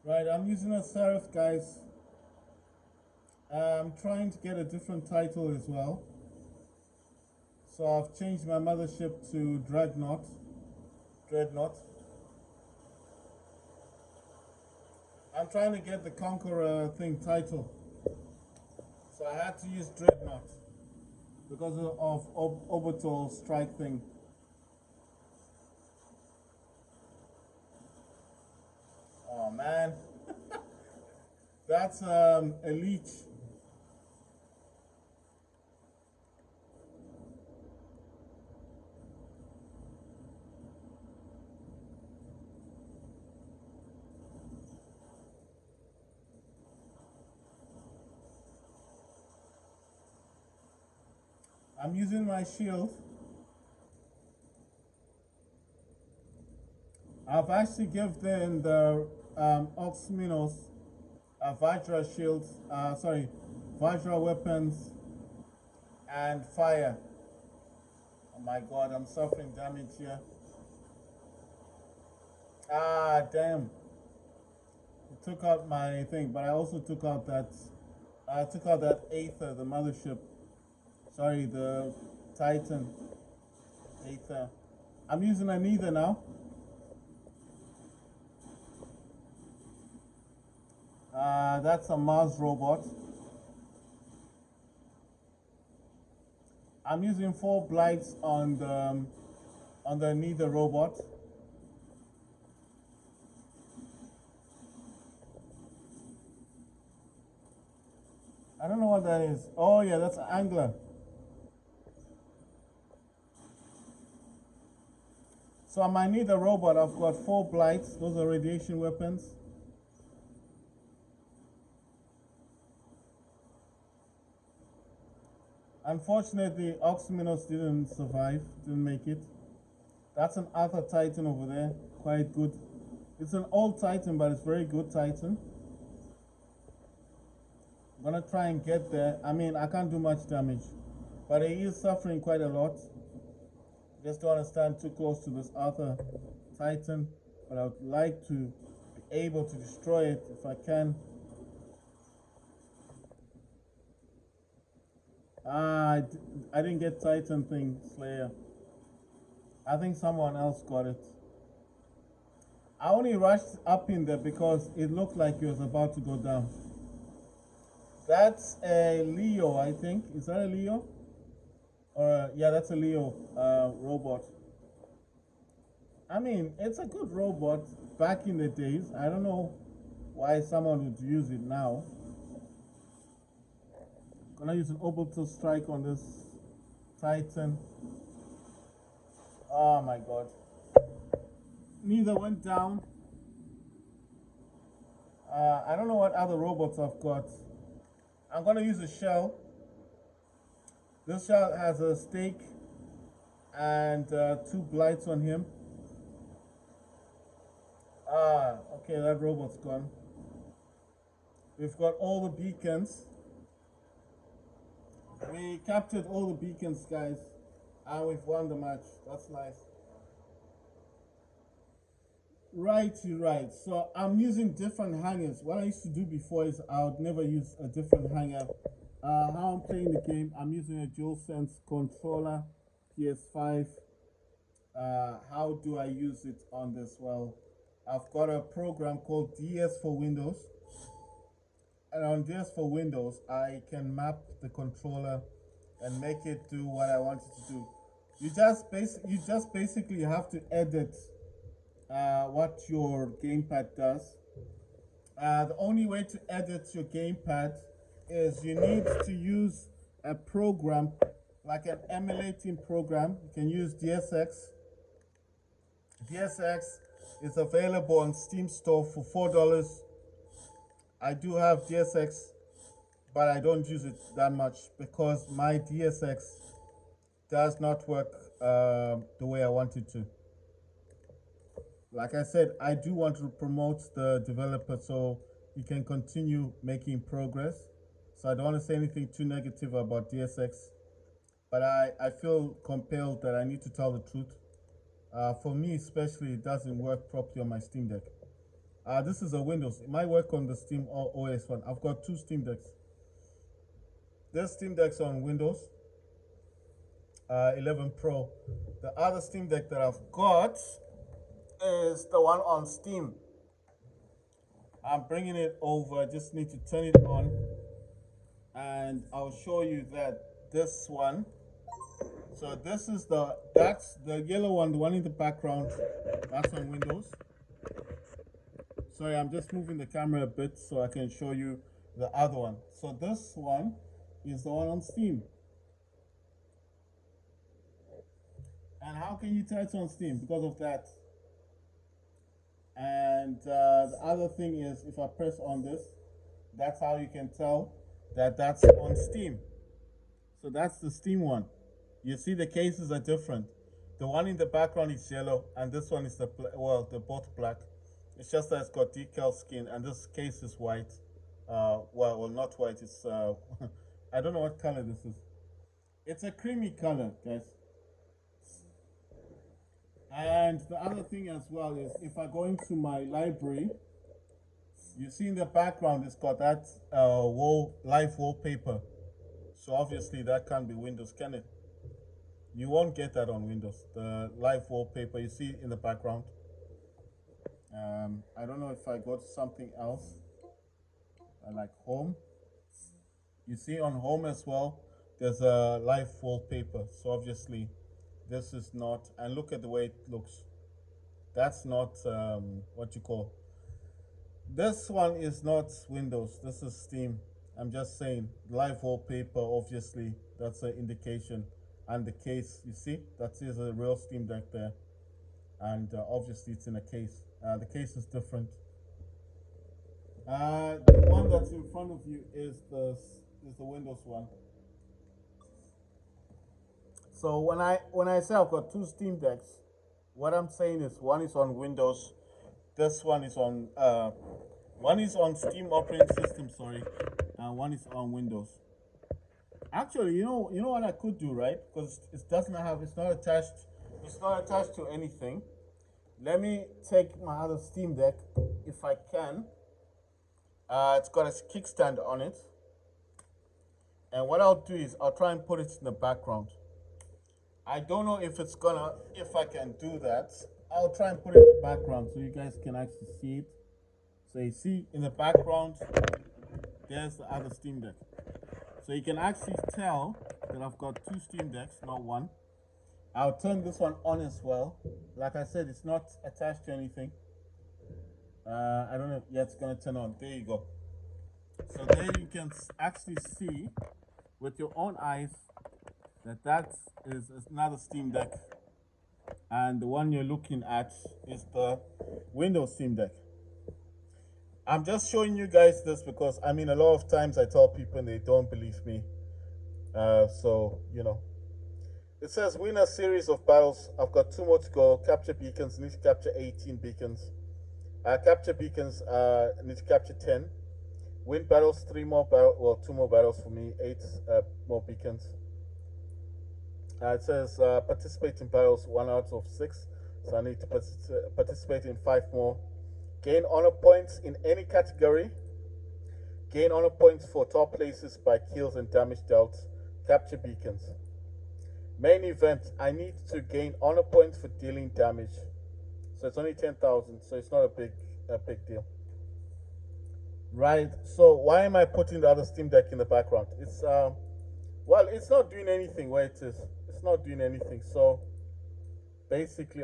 Right, I'm using a serif, guys. I'm trying to get a different title as well. So I've changed my mothership to Dreadnought. Dreadnought. I'm trying to get the Conqueror thing title. So I had to use Dreadnought because of orbital strike thing. Oh man, that's a leech. I'm using my shield. I've actually given the Oxminos Vajra shields, sorry, Vajra weapons and fire. Oh my god, I'm suffering damage here. Ah, damn. It took out my thing, but I also took out that. I took out that Aether, the mothership. Sorry, the Titan Aether. I'm using an Ether now. That's a Mars robot. I'm using 4 blights on the Nether robot. I don't know what that is. Oh yeah, that's an angler. So on my Nether robot, I've got 4 blights. Those are radiation weapons. Unfortunately, Oxminos didn't survive, didn't make it. That's an Alpha Titan over there, quite good. It's an old Titan, but it's very good Titan. I'm gonna try and get there. I mean, I can't do much damage, but he is suffering quite a lot. Just don't want to stand too close to this Alpha Titan, but I would like to be able to destroy it if I can. I didn't get Titan thing, Slayer. I think someone else got it. I only rushed up in there because it looked like he was about to go down. That's a Leo, I think. Is that a Leo? Or yeah, that's a Leo robot. I mean, it's a good robot back in the days. I don't know why someone would use it now. Gonna use an orbital strike on this Titan. Oh my god. Neither went down. I don't know what other robots I've got. I'm gonna use a shell. This shell has a stake and 2 blights on him. Okay, that robot's gone. We've got all the beacons. We captured all the beacons, guys, and we've won the match. That's nice. Right. So I'm using different hangers. What I used to do before is I would never use a different hanger. How I'm playing the game, I'm using a DualSense controller, PS5. How do I use it on this? Well, I've got a program called DS for Windows, and on DS for Windows, I can map the controller and make it do what I want it to do. You just basically have to edit what your gamepad does. The only way to edit your gamepad is you need to use a program like an emulating program. You can use DSX. DSX is available on Steam Store for $4. I do have DSX, but I don't use it that much because my DSX does not work the way I want it to. Like I said, I do want to promote the developer so he can continue making progress. So I don't want to say anything too negative about DSX, but I feel compelled that I need to tell the truth. For me, especially, it doesn't work properly on my Steam Deck. This is a Windows. It might work on the Steam or OS one. I've got two Steam Decks. This Steam Deck's on Windows 11 Pro. The other Steam Deck that I've got is the one on Steam. I'm bringing it over. I just need to turn it on, and I'll show you that this one. So this is that's the yellow one, the one in the background. That's on Windows. Sorry, I'm just moving the camera a bit so I can show you the other one. So this one is the one on Steam. And how can you tell it's on Steam? Because of that. And the other thing is, if I press on this, that's how you can tell that that's on Steam. So that's the Steam one. You see the cases are different. The one in the background is yellow, and this one is they're both black. It's just that it's got decal skin, and this case is white. Well, not white. It's I don't know what color this is. It's a creamy color, guys. And the other thing as well is, if I go into my library, you see in the background it's got that live wallpaper. So obviously that can't be Windows, can it? You won't get that on Windows. The live wallpaper you see in the background. I don't know if I go to something else, like home. You see on home as well, there's a live wallpaper. So obviously, this is not. And look at the way it looks. That's not what you call. This one is not Windows. This is Steam. I'm just saying, live wallpaper. Obviously, that's an indication. And the case, you see, that is a real Steam Deck there. And obviously, it's in a case. The case is different. The one that's in front of you is the Windows one. So when I say I've got two Steam Decks, what I'm saying is one is on Windows, this one is on Steam operating system, sorry, and one is on Windows. Actually, you know what I could do, right? Because it's not attached to anything. Let me take my other Steam Deck, if I can. It's got a kickstand on it, and what I'll do is I'll try and put it in the background. I don't know if I can do that. I'll try and put it in the background so you guys can actually see it. So you see in the background, there's the other Steam Deck. So you can actually tell that I've got two Steam Decks, not one. I'll turn this one on as well. Like I said, it's not attached to anything. I don't know. Yeah, it's gonna turn on. There you go. So there you can actually see with your own eyes that is another Steam Deck, and the one you're looking at is the Windows Steam Deck. I'm just showing you guys this because a lot of times I tell people and they don't believe me. So it says win a series of battles. I've got 2 more to go. Capture beacons. Need to capture 18 beacons. Capture beacons. Need to capture 10. Win battles. 2 more battles for me. 8 more beacons. It says participate in battles 1 out of 6. So I need to participate in 5 more. Gain honor points in any category. Gain honor points for top places by kills and damage dealt. Capture beacons. Main event, I need to gain honor points for dealing damage. So it's only 10,000, so it's not a big deal. Right, so why am I putting the other Steam Deck in the background? It's it's not doing anything where it is. It's not doing anything. So basically,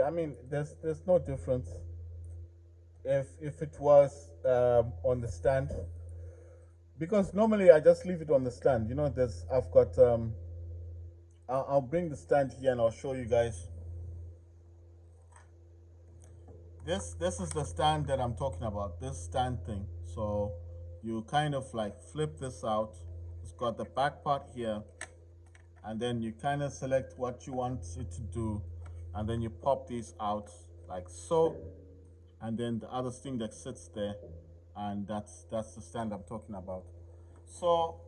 there's no difference if it was on the stand, because normally I just leave it on the stand. I've got I'll bring the stand here and I'll show you guys. This is the stand that I'm talking about, this stand thing. So you kind of like flip this out. It's got the back part here, and then you kind of select what you want it to do, and then you pop these out like so, and then the other thing that sits there, and that's the stand I'm talking about. So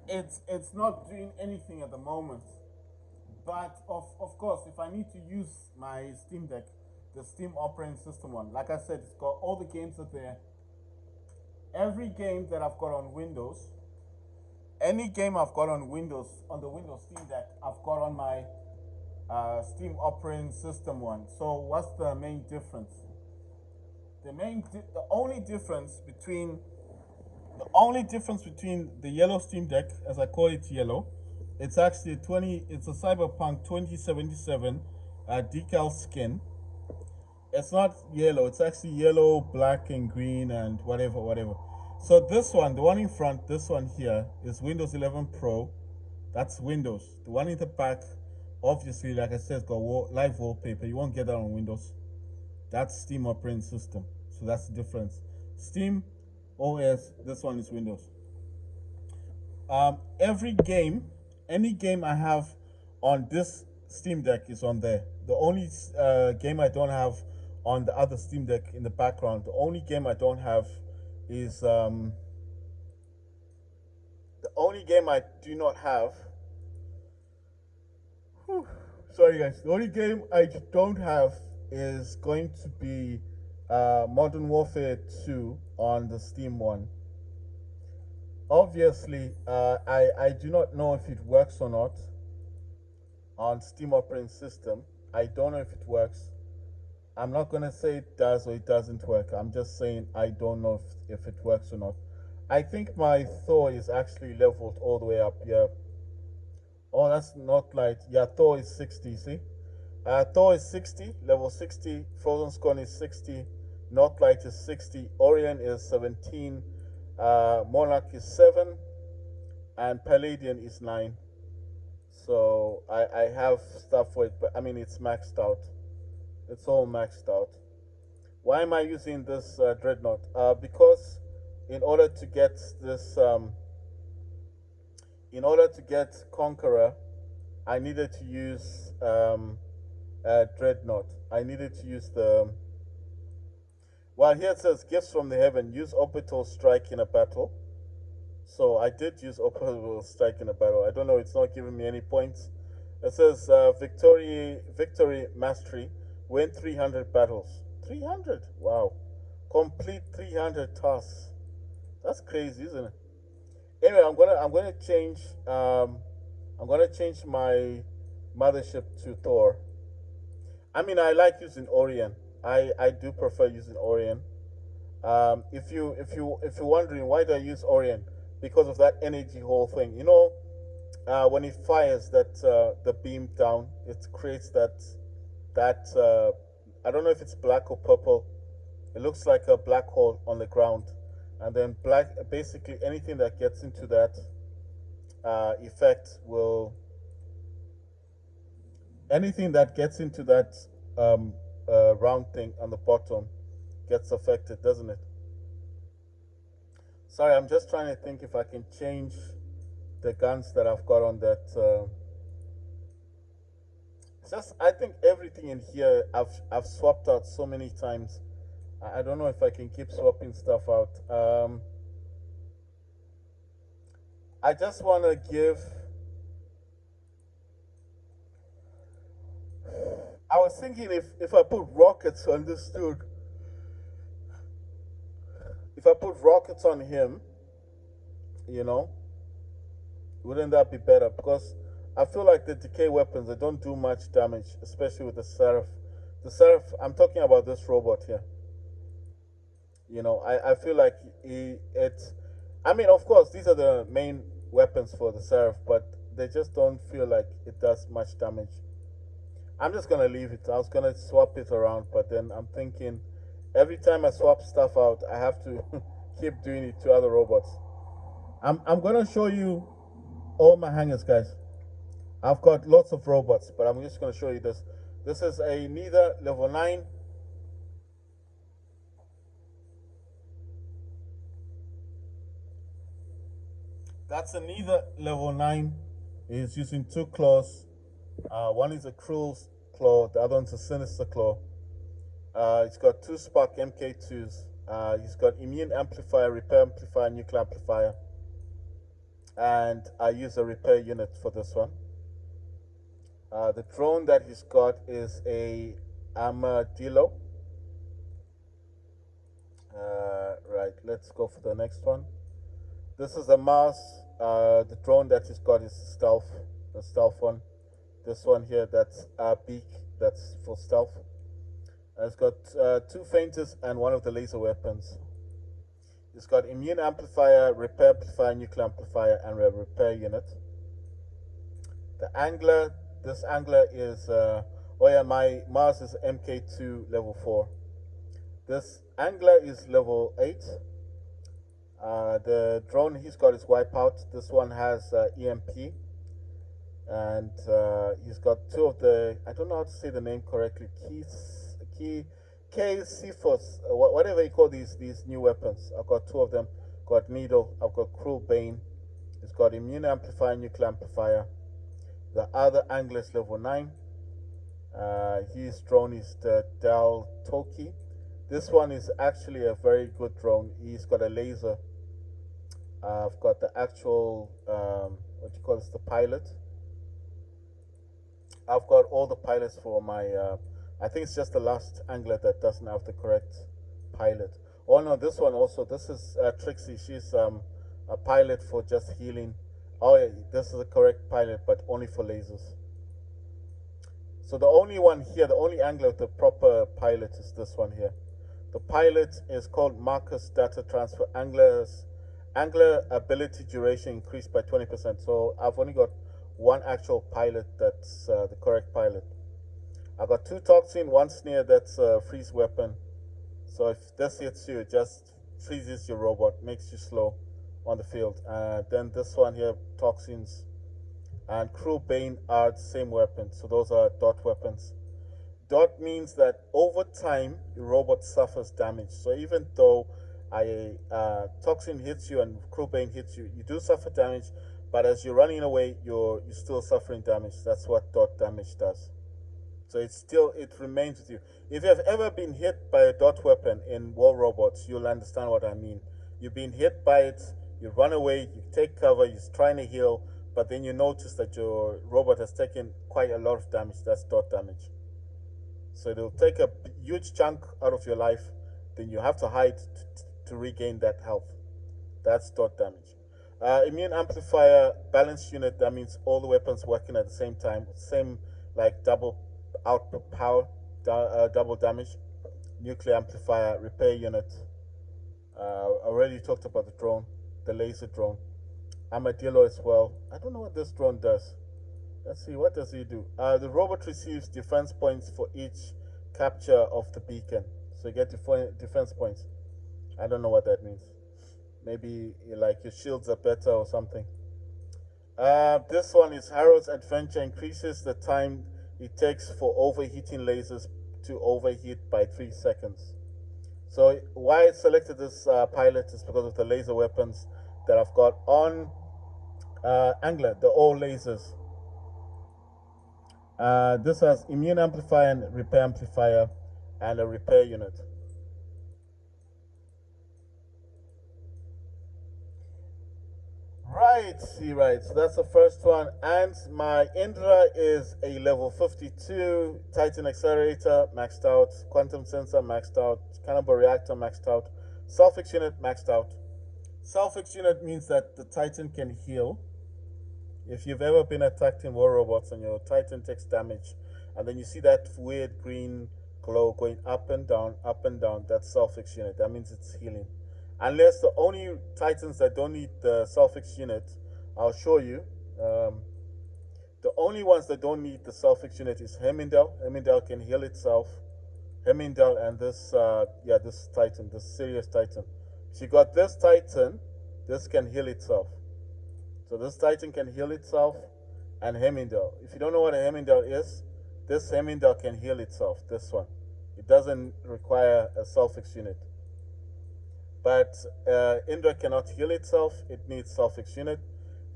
it's not doing anything at the moment, but of course, if I need to use my Steam Deck, the Steam operating system one. Like I said, it's got all the games are there. Every game that I've got on Windows, any game I've got on Windows, on the Windows Steam Deck, I've got on my Steam operating system one. So what's the main difference? The only difference between the yellow Steam Deck, as I call it yellow, it's actually it's a Cyberpunk 2077 decal skin. It's not yellow, it's actually yellow, black, and green, and whatever. So this one, the one in front, this one here, is Windows 11 Pro. That's Windows. The one in the back, obviously, like I said, it's got live wallpaper. You won't get that on Windows. That's Steam operating system. So that's the difference. Steam OS, this one is Windows. Every game, any game I have on this Steam Deck is on there. The only game I don't have on the other Steam Deck in the background, the only game I don't have is the only game I do not have. Sorry guys, the only game I don't have is going to be Modern Warfare 2 on the Steam one. Obviously, I do not know if it works or not on Steam operating system. I don't know if it works. I'm not gonna say it does or it doesn't work. I'm just saying I don't know if it works or not. I think my Thor is actually leveled all the way up here. Oh, that's not light. Yeah, Thor is 60, see? Thor is 60, level 60. Frozen Scorn is 60. Northlight is 60. Orion is 17. Monarch is 7. And Palladian is 9. So I have stuff for it, but I mean, it's maxed out. It's all maxed out. Why am I using this Dreadnought? Because in order to get this, in order to get Conqueror, I needed to use Dreadnought. I needed to use the. Well, here it says gifts from the heaven. Use orbital strike in a battle. So I did use orbital strike in a battle. I don't know. It's not giving me any points. It says victory mastery. Win 300 battles. 300. Wow. Complete 300 tasks. That's crazy, isn't it? Anyway, I'm gonna change my mothership to Thor. I mean, I like using Orion. I do prefer using Orion. If you're wondering why do I use Orion, because of that energy whole thing. You know, when it fires the beam down, it creates that I don't know if it's black or purple. It looks like a black hole on the ground, and then basically anything that gets into that effect will anything that gets into that round thing on the bottom gets affected, doesn't it? Sorry, I'm just trying to think if I can change the guns that I've got on that. Just I think everything in here I've swapped out so many times. I don't know if I can keep swapping stuff out. I just want to give. I was thinking if I put rockets on this dude, if I put rockets on him, you know, wouldn't that be better? Because I feel like the decay weapons they don't do much damage, especially with the Seraph. The Seraph, I'm talking about this robot here. You know, I feel like it's. I mean, of course, these are the main weapons for the Seraph, but they just don't feel like it does much damage. I'm just gonna leave it. I was gonna swap it around, but then I'm thinking every time I swap stuff out, I have to keep doing it to other robots. I'm gonna show you all my hangers, guys. I've got lots of robots, but I'm just gonna show you this. This is a Neither level 9. That's a Neither level 9. It's using 2 claws. One is a cruel claw, the other one's a sinister claw. It's got 2 Spark MK2s. He's got immune amplifier, repair amplifier, nuclear amplifier. And I use a repair unit for this one. The drone that he's got is a Armadillo. Right, let's go for the next one. This is a Mars. The drone that he's got is stealth, the stealth one. This one here, that's a beak, that's for stealth. It's got two feinters and one of the laser weapons. It's got immune amplifier, repair amplifier, nuclear amplifier, and a repair unit. The angler, this angler is, oh yeah, my Mars is MK2 level 4. This angler is level 8. The drone he's got is Wipeout. This one has EMP, and he's got two of the, I don't know how to say the name correctly, K Cephos, whatever you call these new weapons. I've got two of them. Got Needle. I've got Cruel Bane. It's got Immune Amplifier, Nuclear Amplifier. The other angler is level 9. His drone is the Dal Toki. This one is actually a very good drone. He's got a laser. I've got the actual, what do you call this, the pilot. I've got all the pilots for my, I think it's just the last angler that doesn't have the correct pilot. Oh no, this one also, this is Trixie. She's a pilot for just healing. Oh yeah, this is the correct pilot, but only for lasers. So the only one here, the only angler with the proper pilot is this one here. The pilot is called Marcus Data Transfer. Angler ability duration increased by 20%. So I've only got one actual pilot that's the correct pilot. I've got two toxin, one snare that's a freeze weapon. So if this hits you, it just freezes your robot, makes you slow on the field. Then this one here, toxins and Cruel Bane are the same weapons. So those are dot weapons. Dot means that over time your robot suffers damage. So even though a toxin hits you and Cruel Bane hits you, you do suffer damage. But as you're running away, you're still suffering damage. That's what dot damage does. So it remains with you. If you have ever been hit by a dot weapon in War Robots, you'll understand what I mean. You've been hit by it, you run away, you take cover, you're trying to heal, but then you notice that your robot has taken quite a lot of damage. That's dot damage. So it'll take a huge chunk out of your life, then you have to hide to regain that health. That's dot damage. Immune amplifier balance unit, that means all the weapons working at the same time, same like double output power, double damage. Nuclear amplifier repair unit. Already talked about the drone, the laser drone. Armadillo as well. I don't know what this drone does. Let's see, what does he do? The robot receives defense points for each capture of the beacon. So you get defense points. I don't know what that means. Maybe like your shields are better or something. This one is Harold's Adventure, increases the time it takes for overheating lasers to overheat by 3 seconds. So why I selected this pilot is because of the laser weapons that I've got on Angler, the all lasers. This has immune amplifier and repair amplifier and a repair unit. Right. So that's the first one. And my Indra is a level 52 Titan accelerator maxed out, quantum sensor maxed out, cannibal reactor maxed out, Selfix unit maxed out. Selfix unit means that the Titan can heal. If you've ever been attacked in War Robots and your Titan takes damage, and then you see that weird green glow going up and down, that's Selfix unit. That means it's healing. Unless the only Titans that don't need the Selfix unit, I'll show you. The only ones that don't need the Selfix unit is Hemindel. Hemindel can heal itself. Hemindel and this, this Titan, this Sirius Titan. So you got this Titan, this can heal itself. So this Titan can heal itself, and Hemindel. If you don't know what a Hemindel is, this Hemindel can heal itself, this one. It doesn't require a Selfix unit. But Indra cannot heal itself, it needs Selfix unit.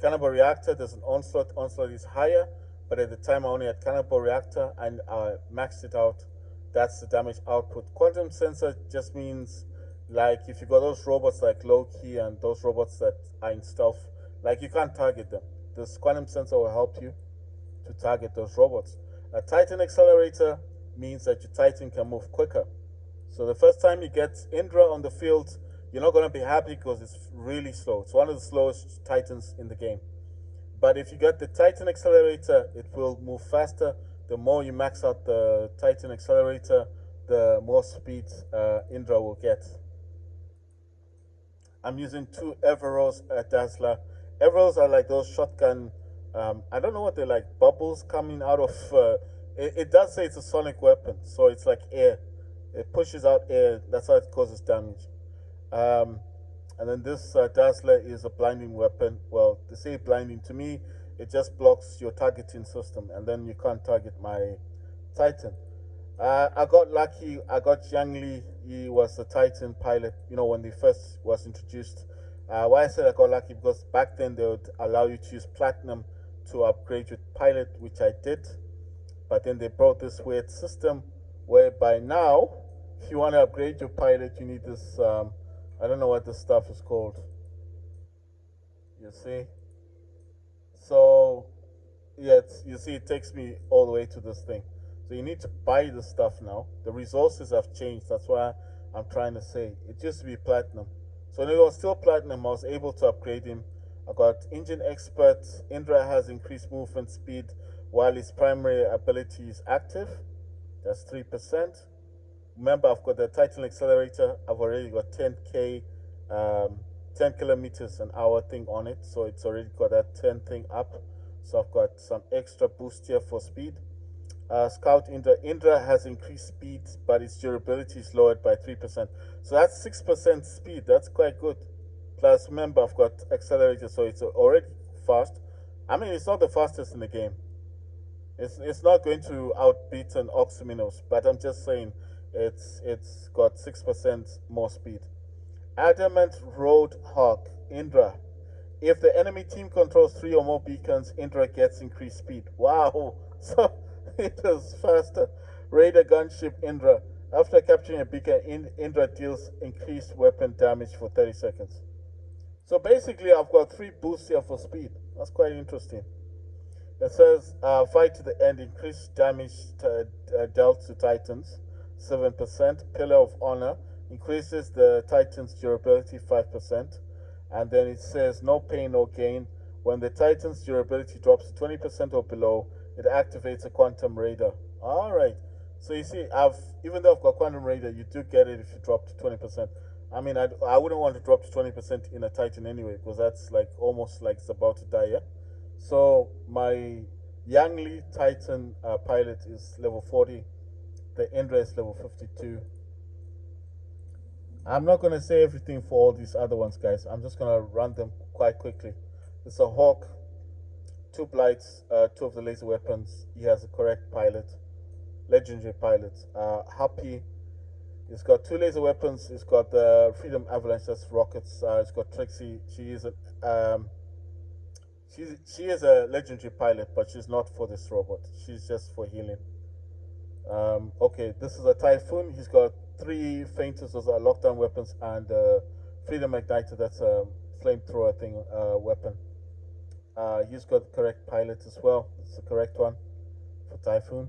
Cannibal Reactor, there's an Onslaught. Onslaught is higher, but at the time I only had Cannibal Reactor and I maxed it out. That's the damage output. Quantum Sensor just means, like, if you got those robots like Loki and those robots that are in stealth, like, you can't target them. This Quantum Sensor will help you to target those robots. A Titan Accelerator, means that your Titan can move quicker. So the first time you get Indra on the field, you're not going to be happy because it's really slow. It's one of the slowest Titans in the game. But if you get the Titan accelerator, it will move faster. The more you max out the Titan accelerator, the more speed Indra will get. I'm using two Everos Dazzler. Everos are like those shotgun. I don't know what they're like. Bubbles coming out of. It does say it's a sonic weapon, so it's like air. It pushes out air. That's how it causes damage. Um, and then this Dazzler is a blinding weapon. Well, they say blinding. To me, it just blocks your targeting system, and then you can't target my Titan. I got lucky. I got Yang Li. He was the Titan pilot. You know, when they first was introduced. Why I said I got lucky because back then they would allow you to use platinum to upgrade your pilot, which I did. But then they brought this weird system whereby now, if you want to upgrade your pilot, you need this. I don't know what this stuff is called. You see. So yeah, you see, it takes me all the way to this thing. So you need to buy the stuff now. The resources have changed. That's why I'm trying to say it used to be platinum. So when it was still platinum, I was able to upgrade him. I got engine expert. Indra has increased movement speed while his primary ability is active. That's 3%. Remember, I've got the Titan accelerator. I've already got 10k, 10 kilometers an hour thing on it. So it's already got that 10 thing up. So I've got some extra boost here for speed. Scout Indra. Indra has increased speed, but its durability is lowered by 3%. So that's 6% speed. That's quite good. Plus, remember, I've got accelerator, so it's already fast. I mean, it's not the fastest in the game. It's not going to outbeat an Oxyminos, but I'm just saying it's got 6% more speed. Adamant Road Hawk Indra. If the enemy team controls 3 or more beacons, Indra gets increased speed. Wow! So it is faster. Raider gunship Indra. After capturing a beacon, Indra deals increased weapon damage for 30 seconds. So basically, I've got 3 boosts here for speed. That's quite interesting. It says fight to the end, increased damage dealt to Titans, 7%. Pillar of Honor increases the Titan's durability 5%. And then it says no pain, no gain. When the Titan's durability drops to 20% or below, it activates a Quantum Radar. Alright. So you see, even though I've got Quantum Radar, you do get it if you drop to 20%. I mean, I wouldn't want to drop to 20% in a Titan anyway, because that's like almost like it's about to die, yeah? So my Yang Li Titan pilot is level 40. The Indra is level 52. I'm not going to say everything for all these other ones, guys. I'm just going to run them quite quickly. It's a Hawk, 2 Blights, 2 of the laser weapons. He has a correct pilot, legendary pilot. Happy, he's got 2 laser weapons. He's got the Freedom Avalanche, that's rockets. He's got Trixie. She is a legendary pilot, but she's not for this robot. She's just for healing. Okay, this is a Typhoon. He's got 3 fainters, those are lockdown weapons, and Freedom Igniter, that's a flamethrower thing weapon. He's got the correct pilot as well. It's the correct one for Typhoon.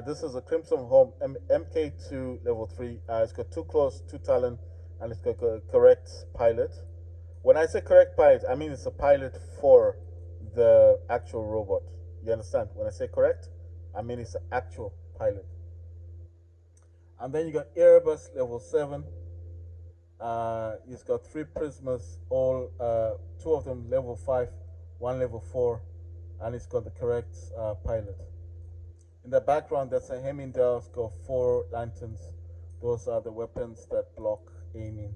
This is a Crimson Home MK2 level 3. It's got 2 claws, 2 talon, and it's got a correct pilot. When I say correct pilot, I mean it's a pilot for the actual robot. You understand? When I say correct, I mean it's an actual pilot. And then you got Erebus level 7. He's got 3 prismas, all 2 of them level 5, 1 level 4, and he's got the correct pilot. In the background, that's a Hemingdale. It's got 4 lanterns. Those are the weapons that block aiming.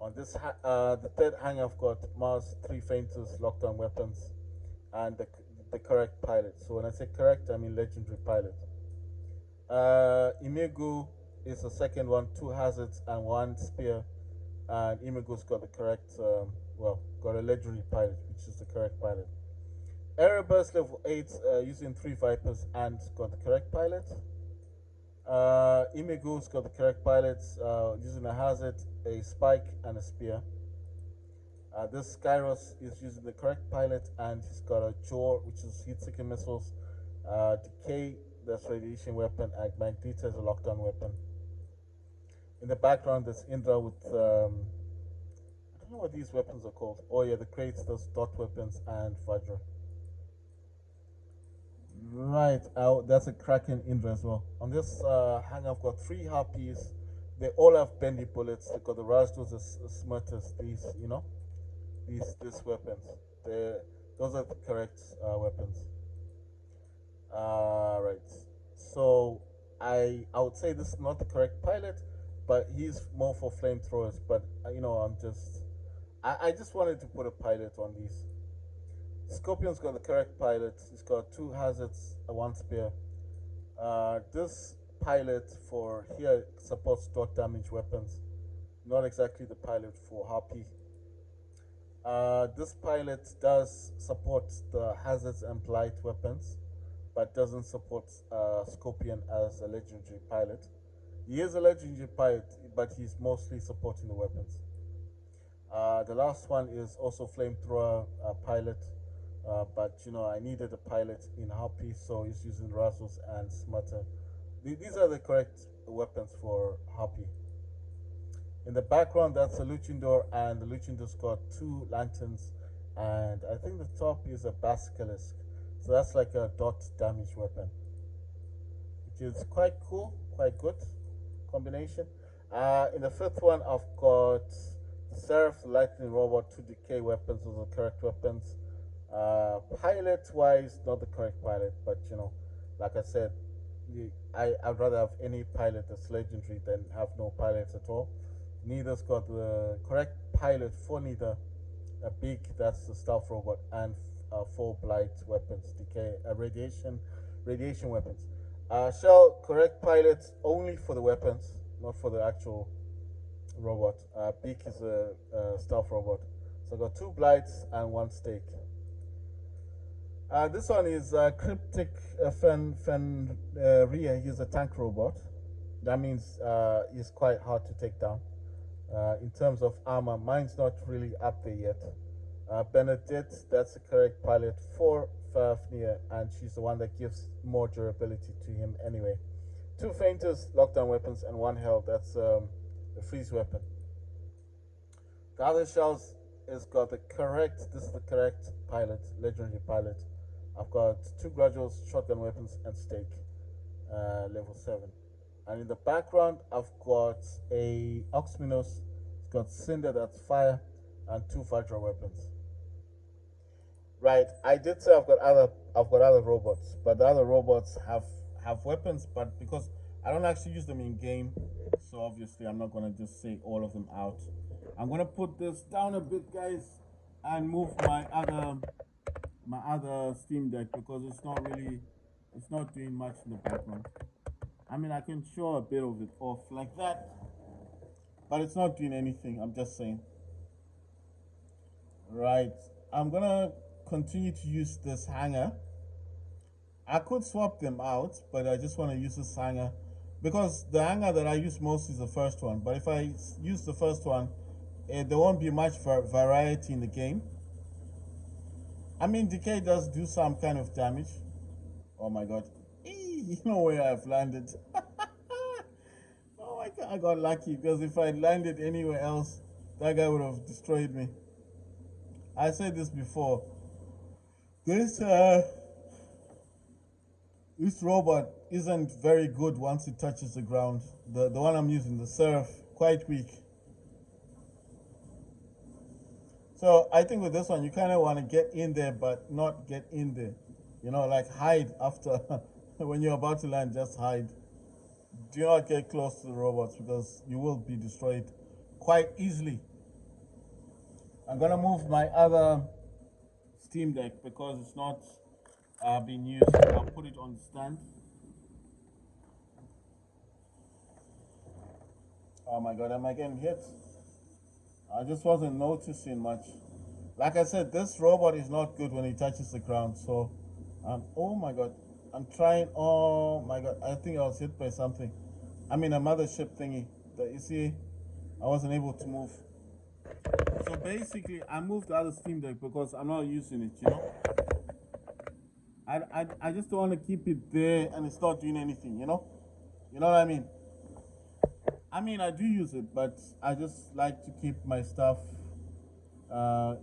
On this, the third hanger, I've got Mars, 3 fainters, lockdown weapons, and the correct pilot. So when I say correct, I mean legendary pilot. Imigu is the second one, 2 hazards and 1 spear. And Imigu's got the correct, got a legendary pilot, which is the correct pilot. Erebus level 8, using 3 Vipers and got the correct pilot. Imigu's got the correct pilots, using a hazard, a spike, and a spear. This Skyros is using the correct pilot, and he's got a jaw, which is heat-seeking missiles, decay, That's radiation weapon, and Magneto is a lockdown weapon. In the background, there's Indra with I don't know what these weapons are called. Oh yeah, the crates, those dot weapons, and Vajra. Right, that's a Kraken Indra as well. On this hang, I've got three harpies. They all have bendy bullets. They got the Rajdos, the Smurters. These, these weapons. They, those are the correct weapons. Right. So I would say this is not the correct pilot, but he's more for flamethrowers. But I just wanted to put a pilot on these. Scorpion's got the correct pilot. He's got two hazards, a one spear. This pilot for here supports dot damage weapons, not exactly the pilot for Harpy. This pilot does support the hazards and blight weapons, but doesn't support Scorpion as a legendary pilot. He is a legendary pilot, but he's mostly supporting the weapons. The last one is also flamethrower pilot, but I needed a pilot in Harpy, so he's using Razzles and Smutter. These are the correct weapons for Harpy. In the background, that's a Luchindor, and the Luchindor's got two lanterns, and I think the top is a Basilisk. So that's like a dot damage weapon, which is quite cool, quite good combination. In the fifth one, I've got Seraph, the Lightning Robot, two decay weapons, those are the correct weapons. Pilot wise, not the correct pilot, but like I said, I'd rather have any pilot that's legendary than have no pilots at all. Neither's got the correct pilot for neither. A beak, that's the stealth robot, and four blight weapons, decay, radiation weapons. Shell, correct pilot only for the weapons, not for the actual robot. Beak is a stealth robot. So I got two blights and one stake. This one is Cryptic Fenrir. He's a tank robot. That means he's quite hard to take down. In terms of armor, mine's not really up there yet. Benedict, that's the correct pilot for Fafnir, and she's the one that gives more durability to him anyway. Two fainters, lockdown weapons, and one held, that's the freeze weapon. The other shells has got the correct, this is the correct pilot, legendary pilot. I've got two graduals, shotgun weapons, and stake, level 7. And in the background, I've got a Oxminos, it's got Cinder, that's fire, and two Vajra weapons. Right, I did say I've got other robots, but the other robots have weapons, but because I don't actually use them in game, so obviously I'm not gonna just say all of them out. I'm gonna put this down a bit, guys, and move my other Steam Deck because it's not doing much in the background. I mean, I can show a bit of it off like that, but it's not doing anything. I'm just saying. Right, I'm gonna continue to use this hanger. I could swap them out, but I just want to use this hanger because the hanger that I use most is the first one. But if I use the first one, there won't be much variety in the game. I mean, decay does do some kind of damage. Oh my god. You know where I've landed. Oh my god, I got lucky because if I landed anywhere else, that guy would have destroyed me. I said this before. This robot isn't very good once it touches the ground. The one I'm using, the Seraph, quite weak. So I think with this one, you kind of want to get in there, but not get in there. Like hide after, when you're about to land, just hide. Do not get close to the robots because you will be destroyed quite easily. I'm gonna move my other Steam Deck because it's not being used. I'll put it on the stand. Oh my god, am I getting hit? I just wasn't noticing much. Like I said, this robot is not good when he touches the ground. So, oh my god, I'm trying. Oh my god, I think I was hit by something. I mean, a mothership thingy. You see, I wasn't able to move. So basically, I moved the other Steam Deck because I'm not using it. I just don't want to keep it there and it's not doing anything, you know? You know what I mean? I mean, I do use it, but I just like to keep my stuff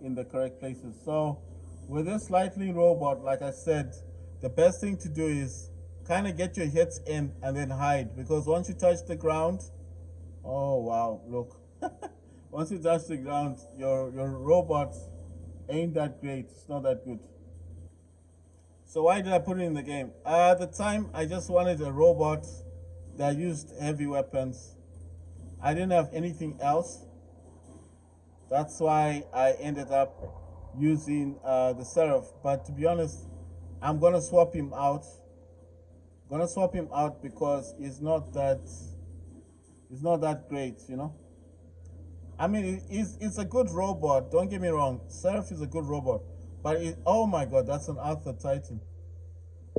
in the correct places. So, with this lightning robot, like I said, the best thing to do is kind of get your hits in and then hide because once you touch the ground, oh wow, look. Once you touch the ground, your robot ain't that great. It's not that good. So why did I put it in the game? At the time, I just wanted a robot that used heavy weapons. I didn't have anything else. That's why I ended up using the Seraph. But to be honest, I'm gonna swap him out. Gonna swap him out because he's not that great, you know. I mean, it's a good robot. Don't get me wrong. Seraph is a good robot, but oh my god, that's an Arthur Titan.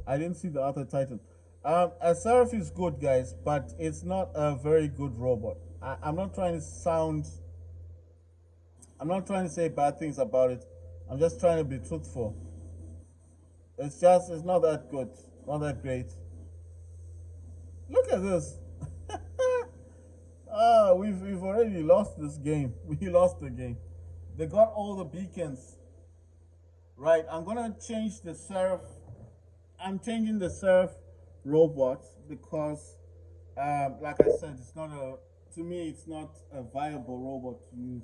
I didn't see the Arthur Titan. A Seraph is good, guys, but it's not a very good robot. I'm not trying to sound. I'm not trying to say bad things about it. I'm just trying to be truthful. It's not that good, not that great. Look at this. We've already lost this game. We lost the game. They got all the beacons. Right, I'm gonna change the Seraph. I'm changing the Seraph robot because, like I said, it's not a. To me, it's not a viable robot to use.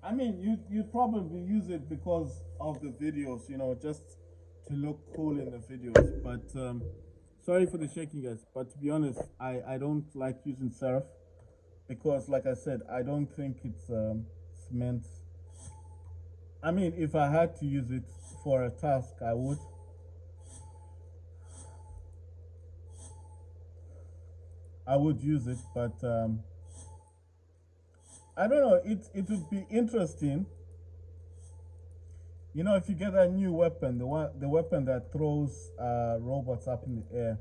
I mean, you'd probably use it because of the videos, you know, just to look cool in the videos. But sorry for the shaking, guys. But to be honest, I don't like using Seraph because, like I said, I don't think it's meant. I mean, if I had to use it for a task, I would. I would use it, but I don't know. It would be interesting, you know, if you get a new weapon, the weapon that throws robots up in the air.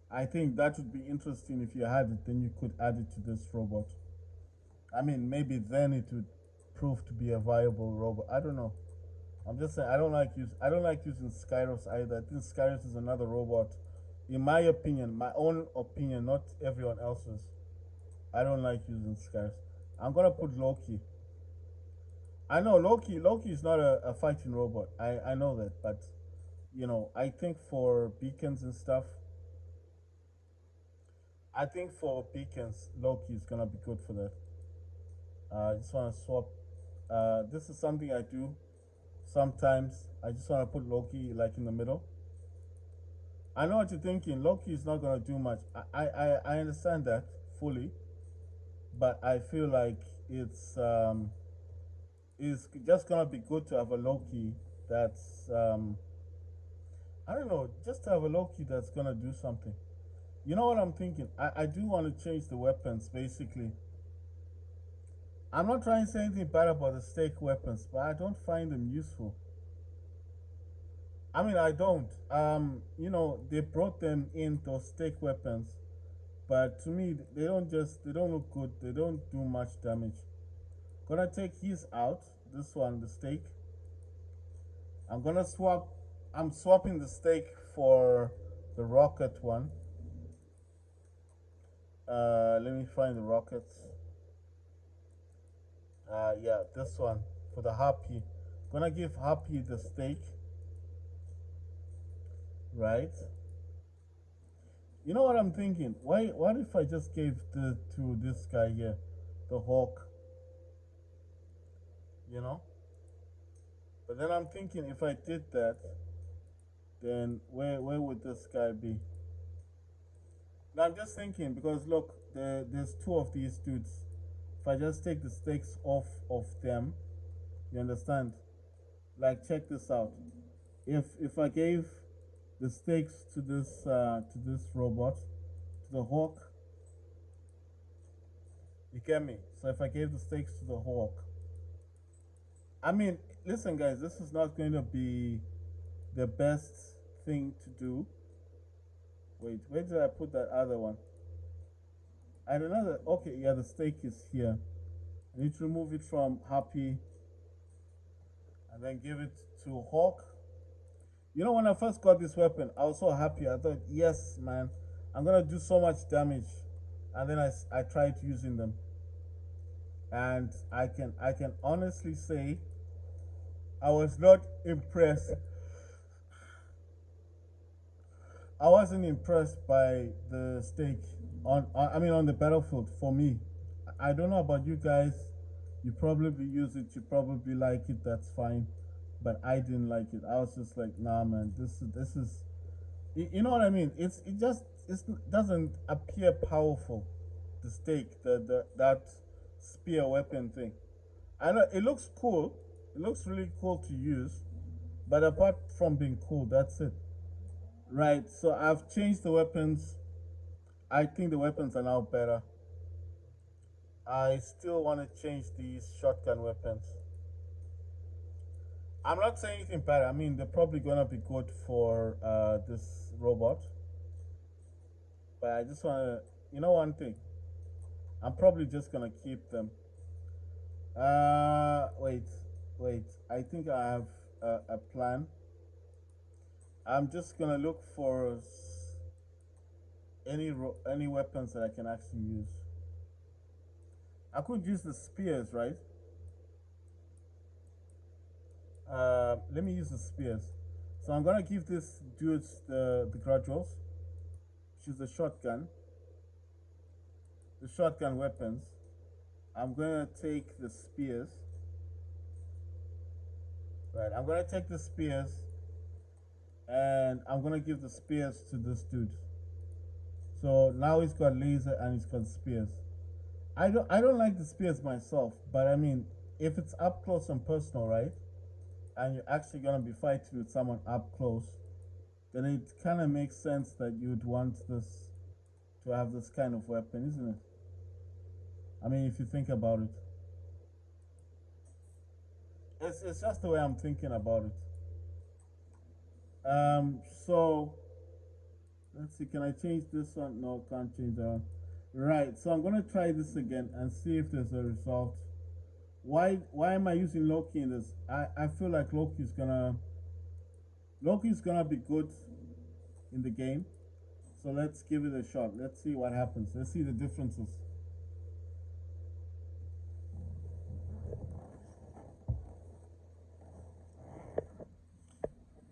I think that would be interesting if you had it. Then you could add it to this robot. I mean, maybe then it would prove to be a viable robot. I don't know. I'm just saying I don't like using Skyros either. I think Skyros is another robot. In my opinion, my own opinion, not everyone else's. I don't like using Skyros. I'm gonna put Loki. I know Loki is not a fighting robot. I know that, but you know, I think for beacons and stuff, I think for beacons, Loki is gonna be good for that. I just wanna swap. This is something I do sometimes. I just wanna put Loki like in the middle. I know what you're thinking. Loki is not gonna do much. I understand that fully, but I feel like it's just gonna be good to have a Loki that's I don't know, just to have a Loki that's gonna do something. You know what I'm thinking? I do want to change the weapons basically. I'm not trying to say anything bad about the stake weapons, but I don't find them useful. I mean, I don't. You know, they brought them in those stake weapons, but to me, they don't look good. They don't do much damage. Gonna take his out. This one, the stake. I'm gonna swap. I'm swapping the stake for the rocket one. Let me find the rockets. Yeah, this one for the Happy. Gonna give Happy the stake, right? You know what I'm thinking? Why? What if I just gave the to this guy here, the Hawk? You know. But then I'm thinking if I did that, then where would this guy be? Now I'm just thinking because look, there's two of these dudes. If I just take the stakes off of them, you understand? Like check this out. If I gave the stakes to this robot, to the Hawk, you get me? So if I gave the stakes to the Hawk, I mean, listen, guys, this is not going to be the best thing to do. Wait, where did I put that other one? I don't know that. Okay, yeah, the stake is here. I need to remove it from Happy and then give it to Hawk. You know, when I first got this weapon, I was so happy. I thought, yes, man, I'm gonna do so much damage. And then I tried using them, and I can honestly say I was not impressed. I wasn't impressed by the stake I mean, on the battlefield. For me, I don't know about you guys. You probably use it. You probably like it. That's fine. But I didn't like it. I was just like, nah, man. This is you know what I mean. It just doesn't appear powerful. The stake, the that spear weapon thing. I know it looks cool. It looks really cool to use. But apart from being cool, that's it. Right. So I've changed the weapons. I think the weapons are now better. I still want to change these shotgun weapons. I'm not saying anything bad. I mean, they're probably gonna be good for this robot. But I just wanna, one thing. I'm probably just gonna keep them. Wait, wait. I think I have a plan. I'm just gonna look for any weapons that I can actually use. I could use the spears, right? Let me use the spears. So I'm gonna give this dudes the graduals. Choose the shotgun. The shotgun weapons. I'm gonna take the spears. Right, I'm gonna take the spears, and I'm gonna give the spears to this dude. So now he's got laser and he's got spears. I don't like the spears myself, but I mean, if it's up close and personal, right? And you're actually gonna be fighting with someone up close, then it kind of makes sense that you'd want this to have this kind of weapon, isn't it? I mean, if you think about it, it's just the way I'm thinking about it. So let's see. Can I change this one? No, can't change that one. Right. So I'm gonna try this again and see if there's a result. Why am I using Loki in this? I feel like Loki's gonna be good in the game. So let's give it a shot. Let's see what happens. Let's see the differences.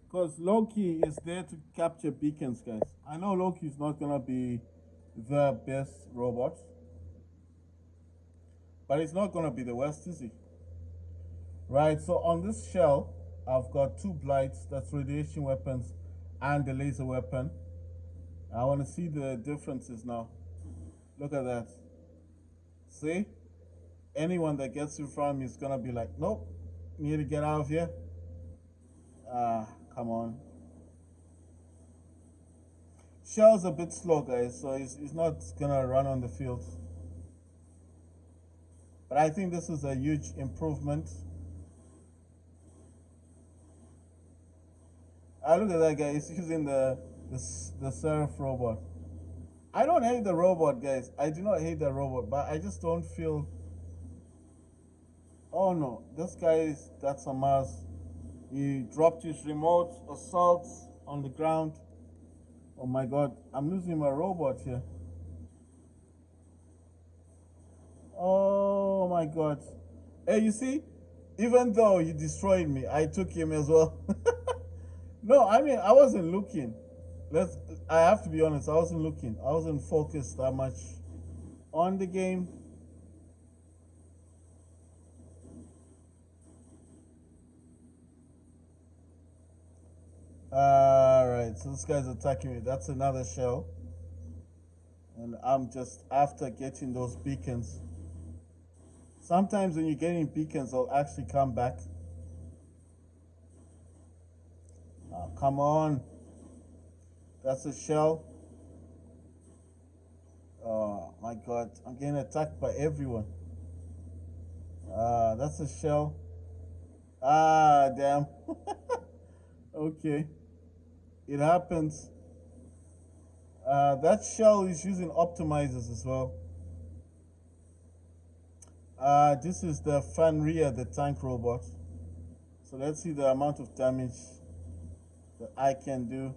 Because Loki is there to capture beacons, guys. I know Loki's not gonna be the best robot, but he's not gonna be the worst, is he? Right. So on this shell, I've got two blights. That's radiation weapons, and the laser weapon. I want to see the differences now. Look at that. See? Anyone that gets in front of me is gonna be like, nope, need to get out of here. Come on. Shell's a bit slow, guys, so he's not gonna run on the field. But I think this is a huge improvement. Look at that guy. He's using the Seraph robot. I don't hate the robot, guys. I do not hate the robot, but I just don't feel. Oh no, this guy is that's a Mars. He dropped his remote assault on the ground. Oh my god, I'm losing my robot here. Oh my god. Hey, you see? Even though he destroyed me, I took him as well. No, I mean I wasn't looking. Let's I have to be honest, I wasn't looking. I wasn't focused that much on the game. Alright, so this guy's attacking me. That's another shell. And I'm just after getting those beacons. Sometimes when you're getting beacons, they'll actually come back. Oh, come on. That's a shell. Oh my god, I'm getting attacked by everyone. That's a shell. Damn. Okay, it happens. That shell is using optimizers as well. This is the Fanria, the tank robot. So let's see the amount of damage. that I can do.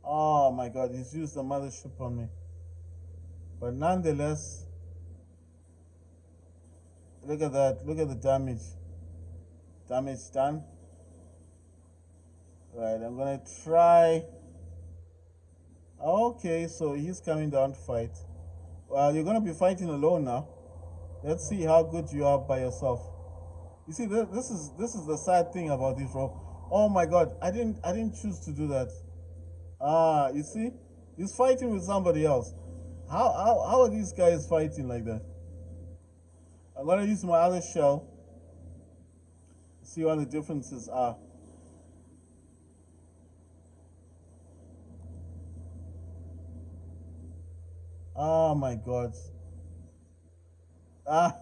Oh my god, he's used the mothership on me. But nonetheless, look at that. Look at the damage. Damage done. Right, I'm gonna try. Okay, so he's coming down to fight. Well, you're gonna be fighting alone now. Let's see how good you are by yourself. You see, this is the sad thing about this rope. Oh my god, I didn't choose to do that. Ah, you see, he's fighting with somebody else. How are these guys fighting like that? I'm gonna use my other shell. See what the differences are. Oh my god. Ah,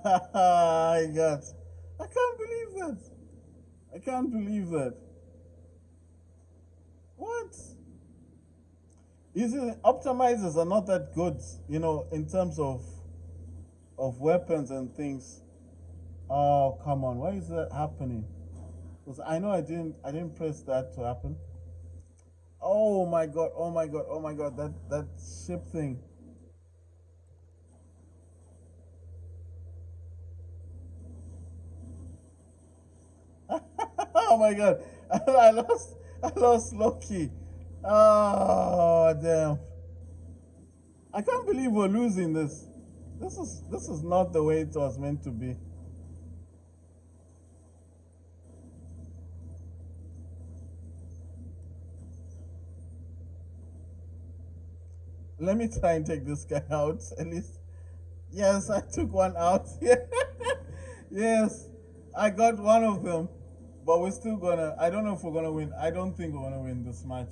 I got. I can't believe that. I can't believe that. What? You see, optimizers are not that good, in terms of weapons and things. Oh, come on. Why is that happening? Because I know I didn't press that to happen. Oh my god. Oh my god. Oh my god. That ship thing. Oh my god. I lost Loki. Oh damn. I can't believe we're losing this. This is not the way it was meant to be. Let me try and take this guy out at least. Yes, I took one out. Yes, I got one of them. But we're still gonna. I don't know if we're gonna win. I don't think we're gonna win this match.